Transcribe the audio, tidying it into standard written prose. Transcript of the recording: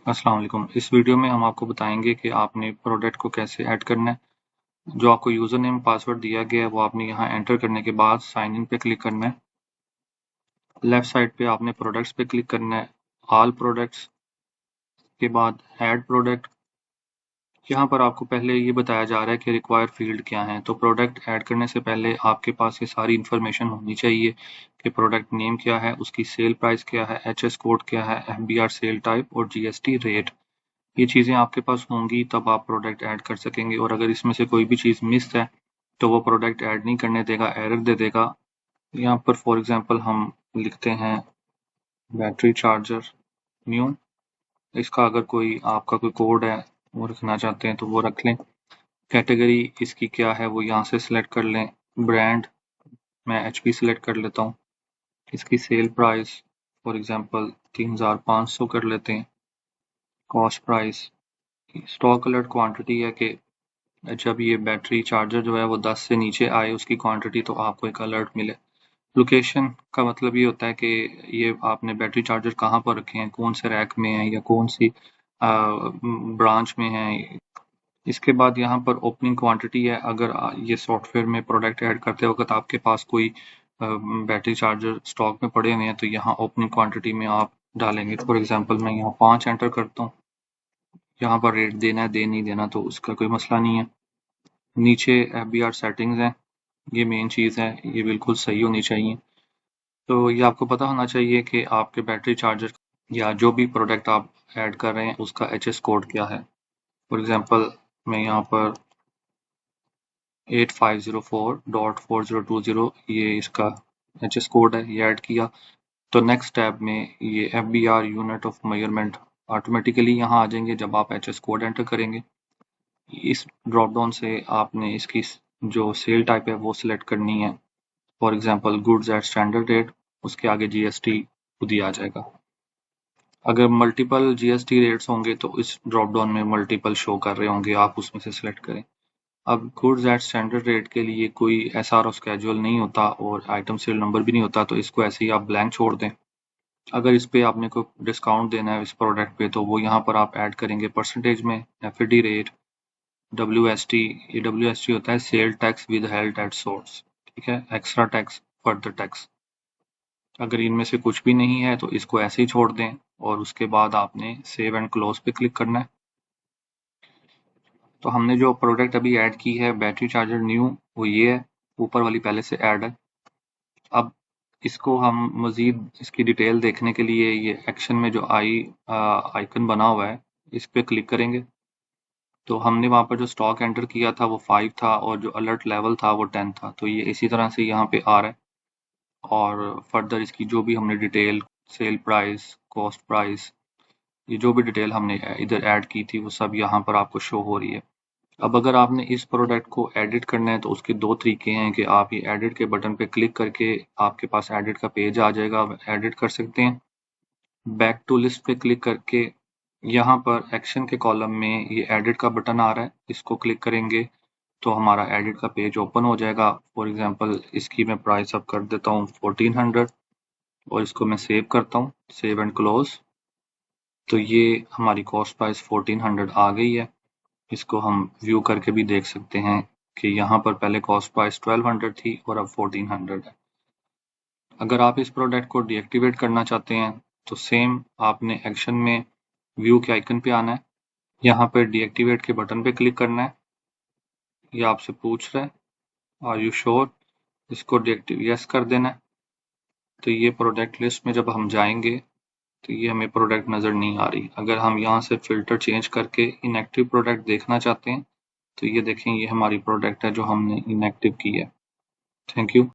अस्सलाम वालेकुम। इस वीडियो में हम आपको बताएंगे कि आपने प्रोडक्ट को कैसे ऐड करना है। जो आपको यूज़र नेम पासवर्ड दिया गया है वो आपने यहाँ एंटर करने के बाद साइन इन पे क्लिक करना है। लेफ्ट साइड पे आपने प्रोडक्ट्स पे क्लिक करना है, ऑल प्रोडक्ट्स के बाद ऐड प्रोडक्ट। यहाँ पर आपको पहले ये बताया जा रहा है कि रिक्वायर फील्ड क्या है। तो प्रोडक्ट ऐड करने से पहले आपके पास ये सारी इन्फॉर्मेशन होनी चाहिए कि प्रोडक्ट नेम क्या है, उसकी सेल प्राइस क्या है, एचएस कोड क्या है, एफबीआर सेल टाइप और जीएसटी रेट। ये चीज़ें आपके पास होंगी तब आप प्रोडक्ट ऐड कर सकेंगे। और अगर इसमें से कोई भी चीज़ मिस है तो वो प्रोडक्ट ऐड नहीं करने देगा, एरर दे देगा। यहाँ पर फॉर एग्जांपल हम लिखते हैं बैटरी चार्जर न्यू। इसका अगर कोई आपका कोई कोड है वो रखना चाहते हैं तो वो रख लें। कैटेगरी इसकी क्या है वो यहाँ से सिलेक्ट कर लें। ब्रांड मैं एचपी सिलेक्ट कर लेता हूँ। इसकी सेल प्राइस फॉर एग्जांपल 3500 कर लेते हैं। Cost price stock alert quantity है कि जब ये बैटरी चार्जर जो है वो 10 से नीचे आए उसकी क्वांटिटी तो आपको एक अलर्ट मिले। लोकेशन का मतलब ये होता है कि ये आपने बैटरी चार्जर कहाँ पर रखे हैं, कौन से रैक में है या कौन सी ब्रांच में है। इसके बाद यहाँ पर ओपनिंग क्वांटिटी है। अगर ये सॉफ्टवेयर में प्रोडक्ट ऐड करते वक्त आपके पास कोई बैटरी चार्जर स्टॉक में पड़े हुए हैं तो यहाँ ओपनिंग क्वांटिटी में आप डालेंगे। फॉर एग्जांपल मैं यहाँ 5 एंटर करता हूँ। यहाँ पर रेट देना है दे नहीं देना तो उसका कोई मसला नहीं है। नीचे एफबीआर सेटिंग्स हैं, ये मेन चीज़ है, ये बिल्कुल सही होनी चाहिए। तो ये आपको पता होना चाहिए कि आपके बैटरी चार्जर या जो भी प्रोडक्ट आप ऐड कर रहे हैं उसका एचएस कोड क्या है। फॉर एग्जांपल मैं यहाँ पर 8504.4020 ये इसका एचएस कोड है, ये ऐड किया। तो नेक्स्ट टैब में ये FBR unit of measurement automatically यहाँ आ जाएंगे जब आप एचएस कोड एंटर करेंगे। इस ड्रॉप डाउन से आपने इसकी जो सेल टाइप है वो सिलेक्ट करनी है। For example goods at standard rate, उसके आगे जीएसटी खुद ही आ जाएगा। अगर मल्टीपल जीएसटी रेट्स होंगे तो इस ड्रॉप डाउन में मल्टीपल शो कर रहे होंगे, आप उसमें से सिलेक्ट करें। अब गुड्स एट स्टैंडर्ड रेट के लिए कोई एसआर और स्केड्यूल नहीं होता और आइटम सेल नंबर भी नहीं होता, तो इसको ऐसे ही आप ब्लैंक छोड़ दें। अगर इस पे आपने कोई डिस्काउंट देना है इस प्रोडक्ट पे तो वो यहाँ पर आप ऐड करेंगे परसेंटेज में, एफडी रेट, WST। ये WST होता है sale tax with held at source, ठीक है, एक्स्ट्रा टैक्स, फर्दर टैक्स। अगर इनमें से कुछ भी नहीं है तो इसको ऐसे ही छोड़ दें और उसके बाद आपने सेव एंड क्लोज पे क्लिक करना है। तो हमने जो प्रोडक्ट अभी ऐड की है बैटरी चार्जर न्यू, वो ये है, ऊपर वाली पहले से ऐड है। अब इसको हम मजीद इसकी डिटेल देखने के लिए ये एक्शन में जो आइकन बना हुआ है इस पे क्लिक करेंगे। तो हमने वहाँ पर जो स्टॉक एंटर किया था वो 5 था और जो अलर्ट लेवल था वो 10 था, तो ये इसी तरह से यहाँ पे आ रहा है। और फर्दर इसकी जो भी हमने detail, sale price, cost price, ये जो भी डिटेल हमने इधर ऐड की थी वो सब यहाँ पर आपको शो हो रही है। अब अगर आपने इस प्रोडक्ट को एडिट करना है तो उसके दो तरीके हैं कि आप ये एडिट के बटन पे क्लिक करके आपके पास एडिट का पेज आ जाएगा, आप एडिट कर सकते हैं। बैक टू लिस्ट पे क्लिक करके यहाँ पर एक्शन के कॉलम में ये एडिट का बटन आ रहा है, इसको क्लिक करेंगे तो हमारा एडिट का पेज ओपन हो जाएगा। फॉर एग्जांपल इसकी मैं प्राइस अब कर देता हूँ 1400 और इसको मैं सेव करता हूँ, सेव एंड क्लोज। तो ये हमारी कॉस्ट प्राइस 1400 आ गई है। इसको हम व्यू करके भी देख सकते हैं कि यहाँ पर पहले कॉस्ट प्राइस 1200 थी और अब 1400 है। अगर आप इस प्रोडक्ट को डीएक्टिवेट करना चाहते हैं तो सेम आपने एक्शन में व्यू के आइकन पे आना है, यहाँ पर डीएक्टिवेट के बटन पे क्लिक करना है। ये आपसे पूछ रहा है आर यू श्योर, इसको डीएक्टिव यस कर देना है। तो ये प्रोडक्ट लिस्ट में जब हम जाएंगे तो ये हमें प्रोडक्ट नज़र नहीं आ रही। अगर हम यहाँ से फिल्टर चेंज करके इनएक्टिव प्रोडक्ट देखना चाहते हैं तो ये देखें, ये हमारी प्रोडक्ट है जो हमने इनएक्टिव की है। Thank you.